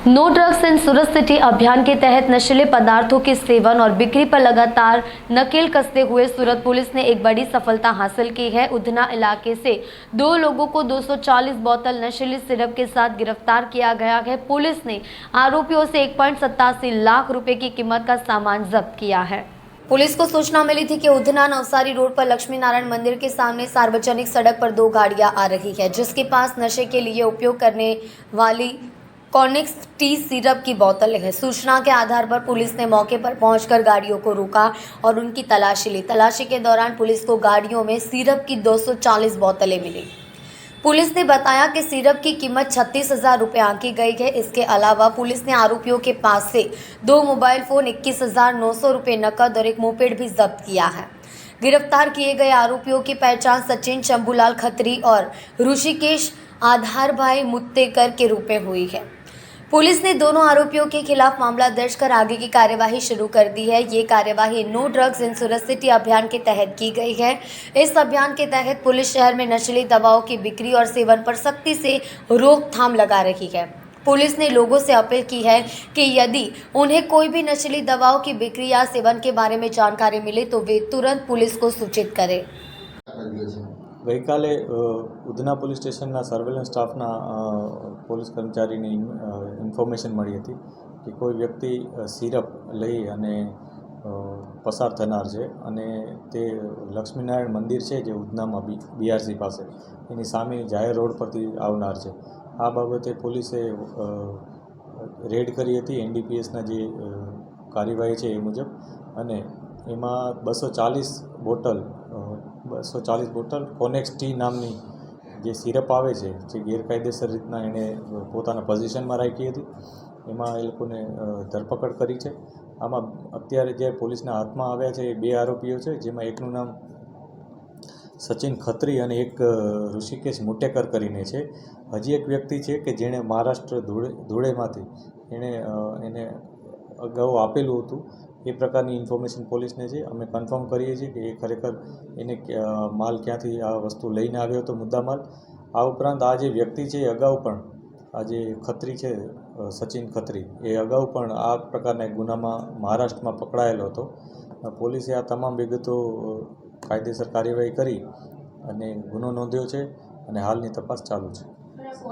No drugs in Surat city अभियान के तहत नशीले पदार्थों के सेवन और बिक्री पर लगातार नकेल कसते हुए सूरत पुलिस ने एक बड़ी सफलता हासिल की है। उधना इलाके से 2 लोगों को 240 बोतल नशीली सिरप के साथ गिरफ्तार किया गया है। पुलिस ने आरोपियों से 1.87 लाख रुपए की कीमत का सामान जब्त किया है। पुलिस को सूचना मिली थी कि उधना नवसारी रोड पर लक्ष्मी नारायण मंदिर के सामने सार्वजनिक सड़क पर 2 गाड़ियां आ रही है, जिसके पास नशे के लिए उपयोग करने वाली कॉर्निक्स टी सिरप की बोतलें हैं। सूचना के आधार पर पुलिस ने मौके पर पहुंचकर गाड़ियों को रोका और उनकी तलाशी ली। तलाशी के दौरान पुलिस को गाड़ियों में सिरप की 240 बोतलें मिली। पुलिस ने बताया कि सिरप की कीमत 36,000 रुपये आंकी गई है। इसके अलावा पुलिस ने आरोपियों के पास से 2 मोबाइल फोन, 21,900 रुपये नकद और एक मोपेड भी जब्त किया है। गिरफ्तार किए गए आरोपियों की पहचान सचिन शंभूलाल खत्री और ऋषिकेश आधार भाई मुत्तेकर के रूप में हुई है। पुलिस ने दोनों आरोपियों के खिलाफ मामला दर्ज कर आगे की कार्यवाही शुरू कर दी है। ये कार्यवाही no drugs in Surat city अभियान के तहत की गई है। इस अभियान के तहत पुलिस शहर में नशीली दवाओं की बिक्री और सेवन पर सख्ती से रोकथाम लगा रही है। पुलिस ने लोगों से अपील की है कि यदि उन्हें कोई भी नशीली दवाओं की बिक्री या सेवन के बारे में जानकारी मिले तो वे तुरंत पुलिस को सूचित करें। गई काले उधना पोलीस स्टेशनना सर्वेलन्स स्टाफना पोलीस कर्मचारीने इन्फॉर्मेशन मળી હતી કે કોઈ વ્યક્તિ સિરપ લઈ અને પસાર થનાર છે અને તે લક્ષ્મીનારાયણ મંદિર છે જે ઉધનામાં બીઆરસી પાસે એની સામે જાહેર રોડ પરથી આવનાર છે। આ બાબતે પોલીસે રેડ કરી હતી એનડીપીએસના જે કાર્યવાહી છે એ મુજબ, અને એમાં 240 બોટલ કોનેક્સ ટી નામની જે સિરપ આવે છે જે ગેરકાયદેસર રીતના એણે પોતાના પોઝિશનમાં રાખી હતી, એમાં એ લોકોને ધરપકડ કરી છે। આમાં અત્યારે જે પોલીસના હાથમાં આવ્યા છે એ 2 આરોપીઓ છે, જેમાં એકનું નામ સચિન ખત્રી અને એક ઋષિકેશ મુટેકર કરીને છે। હજી એક વ્યક્તિ છે કે જેણે મહારાષ્ટ્ર ધૂળેમાંથી એને અગાઉ આપેલું હતું। એ પ્રકારની ઇન્ફોર્મેશન પોલીસને છે। અમે કન્ફર્મ કરીએ છીએ કે એ ખરેખર એને માલ ક્યાંથી આ વસ્તુ લઈને આવ્યો હતો, મુદ્દામાલ। આ ઉપરાંત આ જે વ્યક્તિ છે એ અગાઉ પણ આ જે ખત્રી છે સચિન ખત્રી એ અગાઉ પણ આ પ્રકારના ગુનામાં મહારાષ્ટ્રમાં પકડાયેલો હતો। પોલીસે આ તમામ વિગતો કાયદેસર કાર્યવાહી કરી અને ગુનો નોંધ્યો છે અને હાલની તપાસ ચાલુ છે।